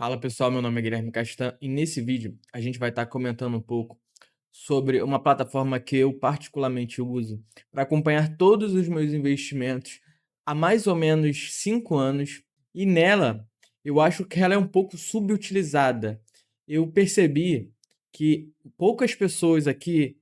Fala pessoal, meu nome é Guilherme Castan e nesse vídeo a gente vai estar comentando um pouco sobre uma plataforma que eu particularmente uso para acompanhar todos os meus investimentos há mais ou menos 5 anos e nela eu acho que ela é um pouco subutilizada. Eu percebi que poucas pessoas aqui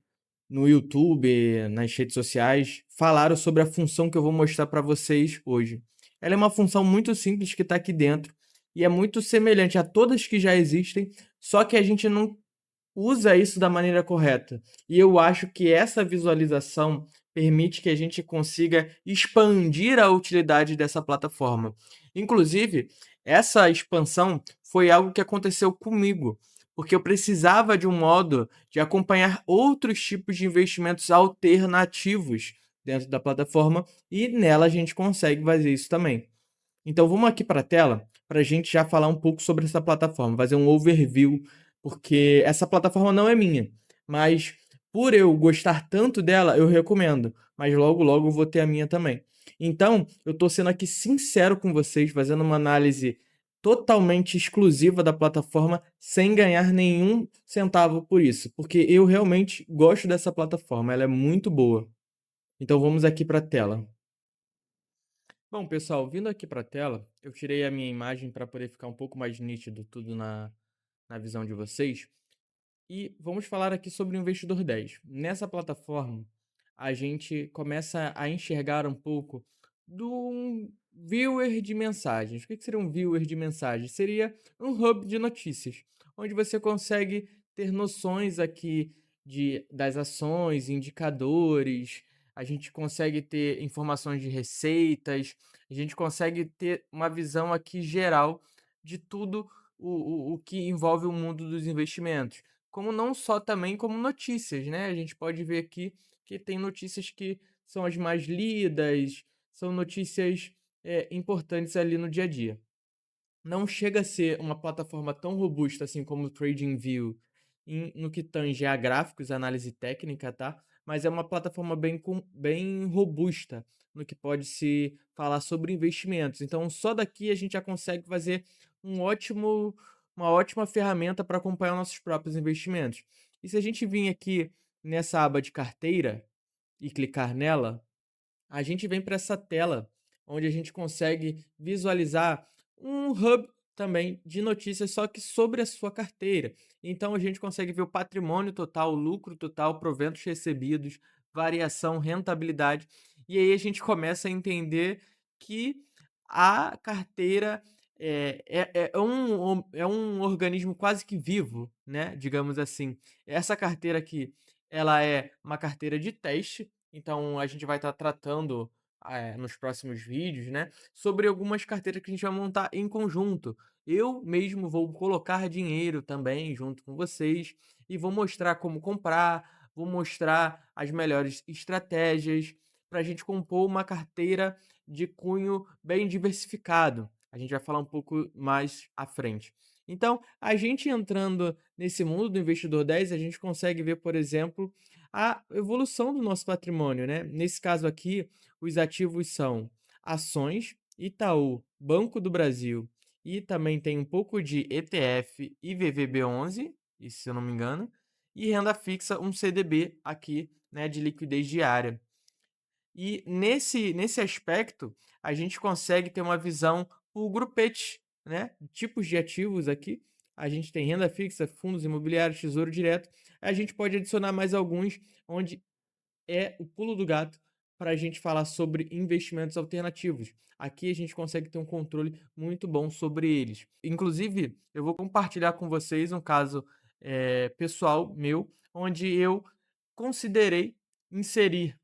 no YouTube, nas redes sociais, falaram sobre a função que eu vou mostrar para vocês hoje. Ela é uma função muito simples que está aqui dentro e é muito semelhante a todas que já existem, só que a gente não usa isso da maneira correta. E eu acho que essa visualização permite que a gente consiga expandir a utilidade dessa plataforma. Inclusive, essa expansão foi algo que aconteceu comigo, porque eu precisava de um modo de acompanhar outros tipos de investimentos alternativos dentro da plataforma e nela a gente consegue fazer isso também. Então vamos aqui para a tela para a gente já falar um pouco sobre essa plataforma, fazer um overview, porque essa plataforma não é minha, mas por eu gostar tanto dela, eu recomendo, mas logo logo eu vou ter a minha também. Então, eu estou sendo aqui sincero com vocês, fazendo uma análise totalmente exclusiva da plataforma, sem ganhar nenhum centavo por isso, porque eu realmente gosto dessa plataforma, ela é muito boa. Então vamos aqui para a tela. Bom, pessoal, vindo aqui para a tela, eu tirei a minha imagem para poder ficar um pouco mais nítido tudo na visão de vocês. E vamos falar aqui sobre o Investidor 10. Nessa plataforma, a gente começa a enxergar um pouco de um viewer de mensagens. O que seria um viewer de mensagens? Seria um hub de notícias, onde você consegue ter noções aqui das ações, indicadores, a gente consegue ter informações de receitas, a gente consegue ter uma visão aqui geral de tudo o que envolve o mundo dos investimentos. Como não só também como notícias, né, a gente pode ver aqui que tem notícias que são as mais lidas, são notícias, importantes ali no dia a dia. Não chega a ser uma plataforma tão robusta assim como o TradingView no que tange a gráficos, análise técnica, tá, mas é uma plataforma bem robusta no que pode se falar sobre investimentos. Então só daqui a gente já consegue fazer um ótimo uma ótima ferramenta para acompanhar nossos próprios investimentos. E se a gente vir aqui nessa aba de carteira e clicar nela, a gente vem para essa tela onde a gente consegue visualizar um hub também de notícias, só que sobre a sua carteira. Então a gente consegue ver o patrimônio total, o lucro total, proventos recebidos, variação, rentabilidade. E aí a gente começa a entender que a carteira é um organismo quase que vivo, né? Digamos assim. Essa carteira aqui, ela é uma carteira de teste, então a gente vai estar tratando, nos próximos vídeos, né, sobre algumas carteiras que a gente vai montar em conjunto. Eu mesmo vou colocar dinheiro também junto com vocês e vou mostrar como comprar, vou mostrar as melhores estratégias para a gente compor uma carteira de cunho bem diversificado. A gente vai falar um pouco mais à frente. Então, a gente entrando nesse mundo do investidor 10, a gente consegue ver, por exemplo, a evolução do nosso patrimônio, né? Nesse caso aqui, os ativos são ações, Itaú, Banco do Brasil e também tem um pouco de ETF e VVB11, isso se eu não me engano, e renda fixa, um CDB aqui, né, de liquidez diária. E nesse aspecto, a gente consegue ter uma visão por grupete, né, tipos de ativos aqui. A gente tem renda fixa, fundos imobiliários, tesouro direto. A gente pode adicionar mais alguns, onde é o pulo do gato para a gente falar sobre investimentos alternativos. Aqui a gente consegue ter um controle muito bom sobre eles. Inclusive, eu vou compartilhar com vocês um caso pessoal meu, onde eu considerei inserir,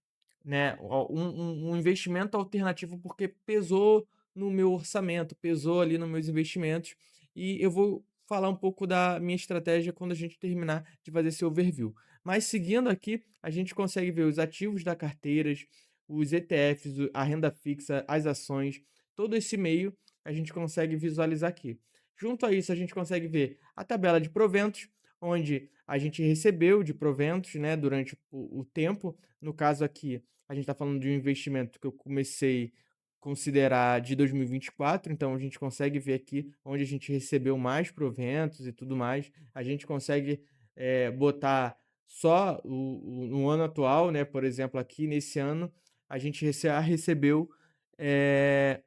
né, um investimento alternativo, porque pesou no meu orçamento, pesou ali nos meus investimentos, e eu vou falar um pouco da minha estratégia quando a gente terminar de fazer esse overview. Mas seguindo aqui, a gente consegue ver os ativos da carteiras, os ETFs, a renda fixa, as ações, todo esse meio a gente consegue visualizar aqui. Junto a isso, a gente consegue ver a tabela de proventos, onde a gente recebeu de proventos, né, durante o tempo. No caso aqui, a gente está falando de um investimento que eu comecei considerar de 2024, então a gente consegue ver aqui onde a gente recebeu mais proventos e tudo mais. A gente consegue, botar só no ano atual, né, por exemplo, aqui nesse ano, a gente recebeu, eh,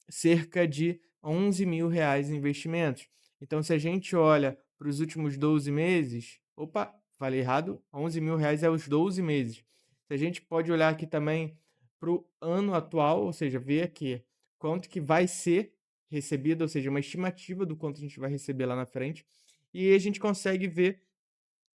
cerca de R$ 11.000 em investimentos. Então se a gente olha para os últimos 12 meses, opa, falei errado, R$ 11.000 é os 12 meses. Se a gente pode olhar aqui também para o ano atual, ou seja, ver aqui quanto que vai ser recebido, ou seja, uma estimativa do quanto a gente vai receber lá na frente, e a gente consegue ver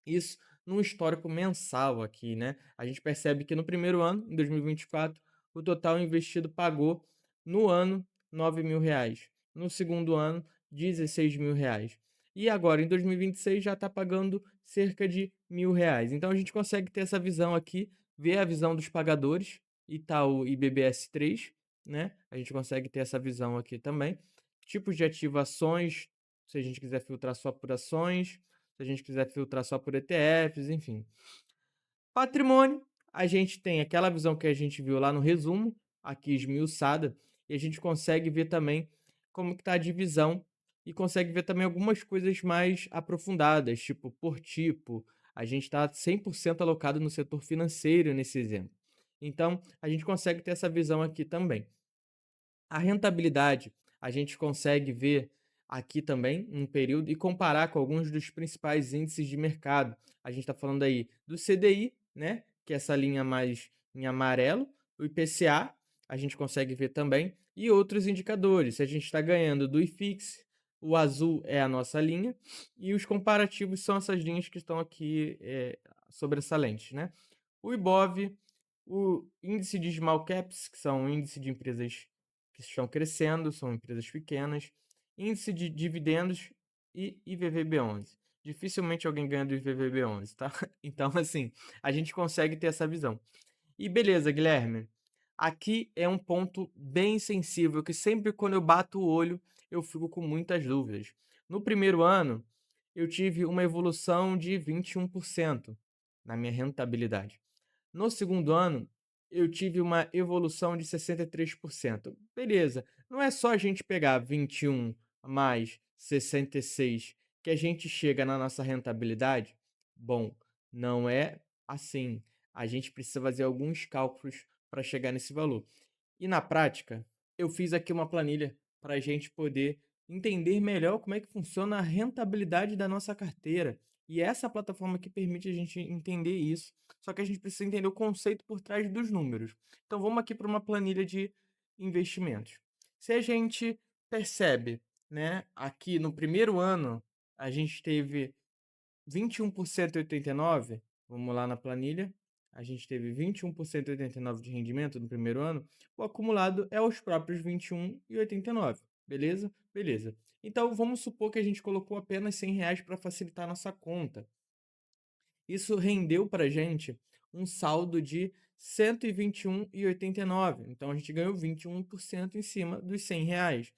isso num histórico mensal aqui, né. A gente percebe que no primeiro ano, em 2024, o total investido pagou no ano R$ 9.000, no segundo ano R$ 16.000, e agora em 2026 já está pagando cerca de R$ 1.000. Então a gente consegue ter essa visão aqui, ver a visão dos pagadores, Itaú e BBS3, né, a gente consegue ter essa visão aqui também. Tipos de ativações, se a gente quiser filtrar só por ações, se a gente quiser filtrar só por ETFs, enfim. Patrimônio, a gente tem aquela visão que a gente viu lá no resumo, aqui esmiuçada, e a gente consegue ver também como que está a divisão e consegue ver também algumas coisas mais aprofundadas, tipo por tipo, a gente está 100% alocado no setor financeiro nesse exemplo. Então, a gente consegue ter essa visão aqui também. A rentabilidade, a gente consegue ver aqui também um período e comparar com alguns dos principais índices de mercado. A gente está falando aí do CDI, né, que é essa linha mais em amarelo, o IPCA, a gente consegue ver também, e outros indicadores. Se a gente está ganhando do IFIX, o azul é a nossa linha, e os comparativos são essas linhas que estão aqui sobressalentes, né? O Ibov, o índice de small caps, que são o índice de empresas que estão crescendo, são empresas pequenas, índice de dividendos e IVVB11. Dificilmente alguém ganha do IVVB11, tá? Então, assim, a gente consegue ter essa visão. E beleza, Guilherme. Aqui é um ponto bem sensível que sempre quando eu bato o olho eu fico com muitas dúvidas. No primeiro ano, eu tive uma evolução de 21% na minha rentabilidade. No segundo ano, eu tive uma evolução de 63%. Beleza, não é só a gente pegar 21 mais 66 que a gente chega na nossa rentabilidade? Bom, não é assim. A gente precisa fazer alguns cálculos para chegar nesse valor. E na prática, eu fiz aqui uma planilha para a gente poder entender melhor como é que funciona a rentabilidade da nossa carteira. E essa plataforma que permite a gente entender isso. Só que a gente precisa entender o conceito por trás dos números. Então vamos aqui para uma planilha de investimentos. Se a gente percebe, né, aqui no primeiro ano, a gente teve 21% e 89, vamos lá na planilha, a gente teve 21% e 89 de rendimento no primeiro ano, o acumulado é os próprios 21 e 89, beleza? Beleza. Então vamos supor que a gente colocou apenas R$ 100 para facilitar a nossa conta. Isso rendeu para a gente um saldo de 121,89. Então a gente ganhou 21% em cima dos R$ 100.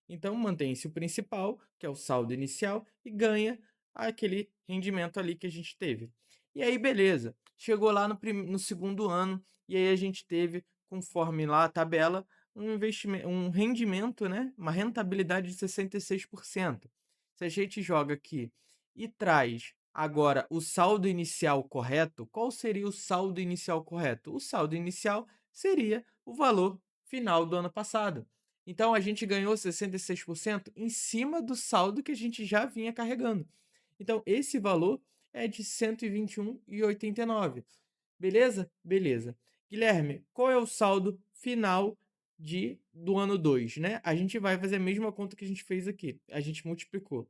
Então mantém-se o principal, que é o saldo inicial, e ganha aquele rendimento ali que a gente teve. E aí, beleza. Chegou lá no segundo ano, e aí a gente teve, conforme lá a tabela, um investimento, um rendimento, né? Uma rentabilidade de 66%. Se a gente joga aqui e traz agora o saldo inicial correto, qual seria o saldo inicial correto? O saldo inicial seria o valor final do ano passado. Então a gente ganhou 66% em cima do saldo que a gente já vinha carregando. Então esse valor é de 121,89. Beleza? Beleza. Guilherme, qual é o saldo final do ano 2, né? A gente vai fazer a mesma conta que a gente fez aqui. A gente multiplicou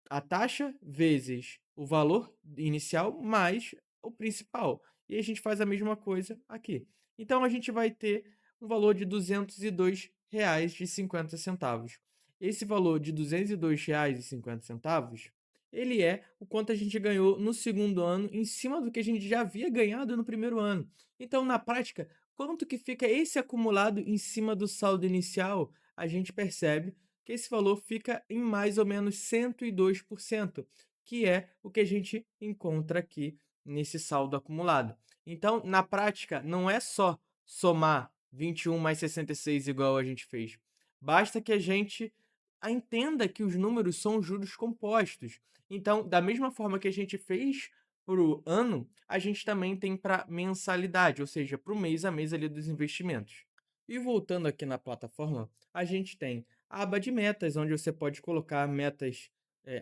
a taxa vezes o valor inicial mais o principal. E a gente faz a mesma coisa aqui. Então a gente vai ter um valor de R$ 202,50. Esse valor de R$ 202,50, ele é o quanto a gente ganhou no segundo ano em cima do que a gente já havia ganhado no primeiro ano. Então, na prática, quanto que fica esse acumulado em cima do saldo inicial, a gente percebe que esse valor fica em mais ou menos 102%, que é o que a gente encontra aqui nesse saldo acumulado. Então, na prática, não é só somar 21 mais 66 igual a gente fez. Basta que a gente entenda que os números são juros compostos. Então, da mesma forma que a gente fez para o ano, a gente também tem para mensalidade, ou seja, para o mês a mês ali dos investimentos. E voltando aqui na plataforma, a gente tem a aba de metas, onde você pode colocar metas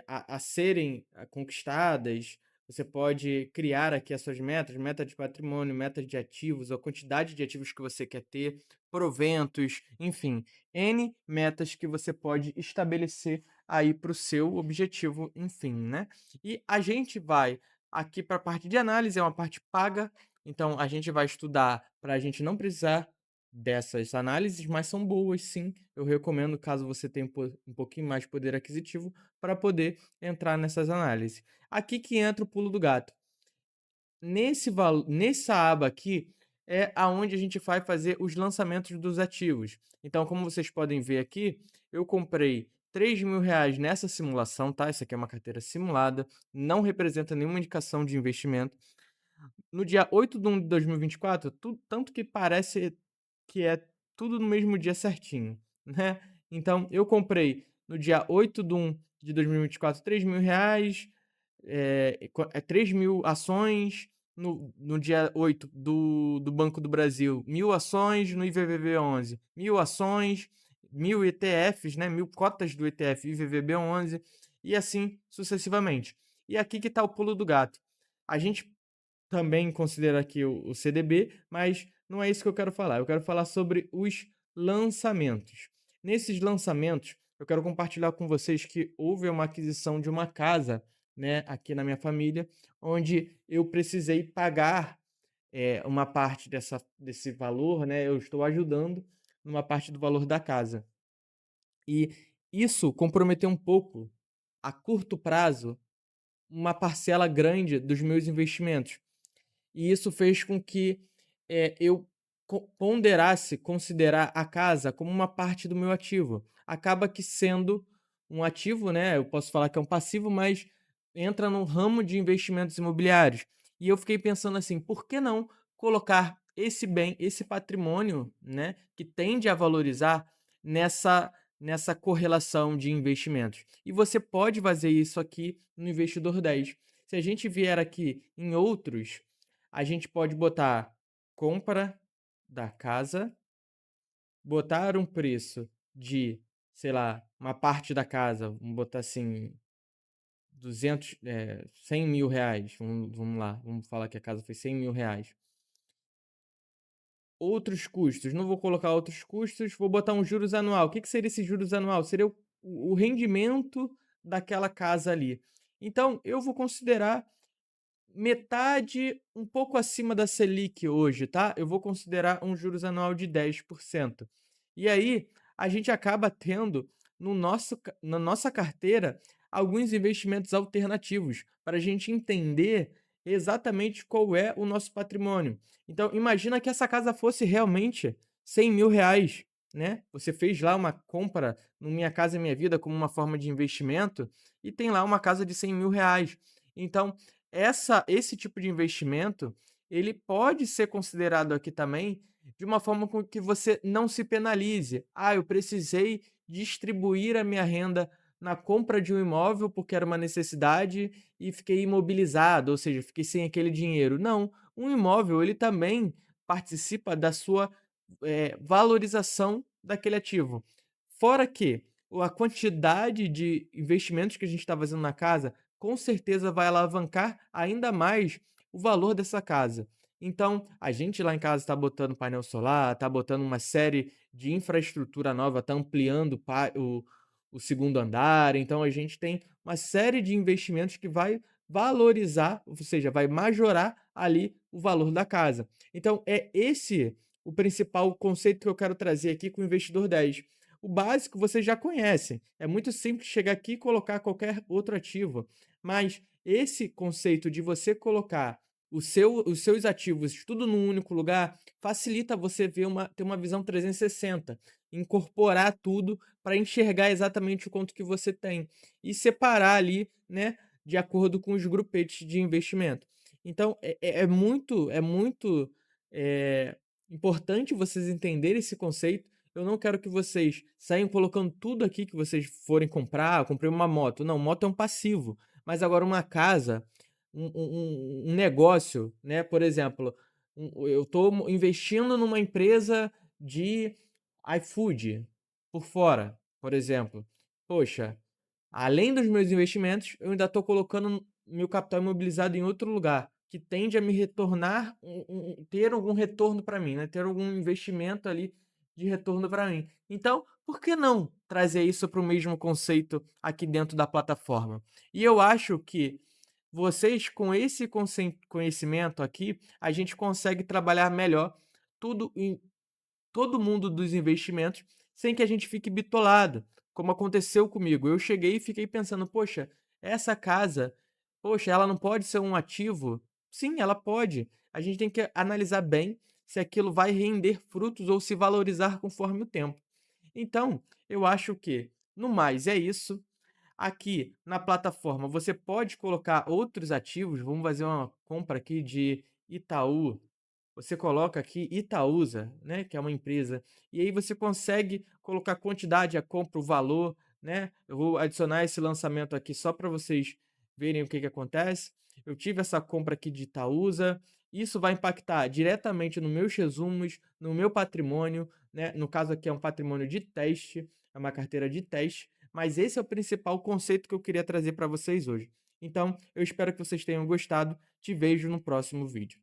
a serem conquistadas. Você pode criar aqui as suas metas, meta de patrimônio, metas de ativos, a quantidade de ativos que você quer ter, proventos, enfim, N metas que você pode estabelecer aí para o seu objetivo, enfim, né? E a gente vai aqui para a parte de análise, é uma parte paga, então a gente vai estudar para a gente não precisar dessas análises, mas são boas sim. Eu recomendo, caso você tenha um pouquinho mais de poder aquisitivo, para poder entrar nessas análises. Aqui que entra o pulo do gato. Nessa aba aqui é aonde a gente vai fazer os lançamentos dos ativos. Então, como vocês podem ver aqui, eu comprei R$ 3.000 nessa simulação, tá? Isso aqui é uma carteira simulada, não representa nenhuma indicação de investimento. No dia 8 de 1 de 2024, tanto que parece que é tudo no mesmo dia certinho, né. Então eu comprei no dia 8 de 2024 R$ 3.000, 3.000 ações, no dia 8 do Banco do Brasil, 1.000 ações, no IVVB11, 1.000 ações, 1.000 ETFs, né, 1.000 cotas do ETF IVVB11, e assim sucessivamente. E aqui que está o pulo do gato. A gente também considero aqui o CDB, mas não é isso que eu quero falar. Eu quero falar sobre os lançamentos. Nesses lançamentos, eu quero compartilhar com vocês que houve uma aquisição de uma casa, né, aqui na minha família, onde eu precisei pagar uma parte desse valor, né? Eu estou ajudando numa parte do valor da casa. E isso comprometeu um pouco, a curto prazo, uma parcela grande dos meus investimentos. E isso fez com que, eu ponderasse considerar a casa como uma parte do meu ativo. Acaba que sendo um ativo, né, eu posso falar que é um passivo, mas entra no ramo de investimentos imobiliários. E eu fiquei pensando assim: por que não colocar esse bem, esse patrimônio, né, que tende a valorizar nessa correlação de investimentos? E você pode fazer isso aqui no Investidor 10. Se a gente vier aqui em outros, a gente pode botar compra da casa, botar um preço de, sei lá, uma parte da casa, vamos botar assim, 100 mil reais, vamos lá, vamos falar que a casa foi 100 mil reais. Outros custos, não vou colocar outros custos, vou botar um juros anual. O que que seria esse juros anual? Seria o rendimento daquela casa ali. Então, eu vou considerar metade, um pouco acima da Selic hoje, tá? Eu vou considerar um juros anual de 10%. E aí, a gente acaba tendo na nossa carteira alguns investimentos alternativos para a gente entender exatamente qual é o nosso patrimônio. Então, imagina que essa casa fosse realmente 100 mil reais, né? Você fez lá uma compra no Minha Casa Minha Vida como uma forma de investimento e tem lá uma casa de 100 mil reais. Então, esse tipo de investimento, ele pode ser considerado aqui também de uma forma com que você não se penalize. "Ah, eu precisei distribuir a minha renda na compra de um imóvel, porque era uma necessidade e fiquei imobilizado", ou seja, fiquei sem aquele dinheiro. Não, um imóvel ele também participa da sua, valorização daquele ativo. Fora que a quantidade de investimentos que a gente está fazendo na casa com certeza vai alavancar ainda mais o valor dessa casa. Então, a gente lá em casa está botando painel solar, está botando uma série de infraestrutura nova, está ampliando o segundo andar. Então, a gente tem uma série de investimentos que vai valorizar, ou seja, vai majorar ali o valor da casa. Então, é esse o principal conceito que eu quero trazer aqui com o Investidor 10. O básico vocês já conhecem. É muito simples chegar aqui e colocar qualquer outro ativo. Mas esse conceito de você colocar os seus ativos tudo num único lugar facilita você ter uma visão 360, incorporar tudo para enxergar exatamente o quanto que você tem e separar ali, né, de acordo com os grupetes de investimento. Então é muito Importante vocês entenderem esse conceito. Eu não quero que vocês saiam colocando tudo aqui que vocês forem comprar. "Ah, comprei uma moto". Não, moto é um passivo. Mas agora uma casa, um negócio, né, por exemplo, eu estou investindo numa empresa de iFood por fora, por exemplo. Poxa, além dos meus investimentos, eu ainda estou colocando meu capital imobilizado em outro lugar, que tende a me retornar ter algum retorno para mim, né, ter algum investimento ali de retorno para mim. Então, por que não trazer isso para o mesmo conceito aqui dentro da plataforma? E eu acho que vocês com esse conhecimento aqui, a gente consegue trabalhar melhor tudo em todo mundo dos investimentos, sem que a gente fique bitolado, como aconteceu comigo. Eu cheguei e fiquei pensando: "Poxa, essa casa, poxa, ela não pode ser um ativo?". Sim, ela pode. A gente tem que analisar bem se aquilo vai render frutos ou se valorizar conforme o tempo. Então, eu acho que, no mais, é isso. Aqui na plataforma você pode colocar outros ativos. Vamos fazer uma compra aqui de Itaú. Você coloca aqui Itaúsa, né, que é uma empresa, e aí você consegue colocar quantidade, a compra, o valor, né. Eu vou adicionar esse lançamento aqui só para vocês verem o que que acontece. Eu tive essa compra aqui de Itaúsa, isso vai impactar diretamente nos meus resumos, no meu patrimônio, né, no caso aqui é um patrimônio de teste, é uma carteira de teste, mas esse é o principal conceito que eu queria trazer para vocês hoje. Então, eu espero que vocês tenham gostado, te vejo no próximo vídeo.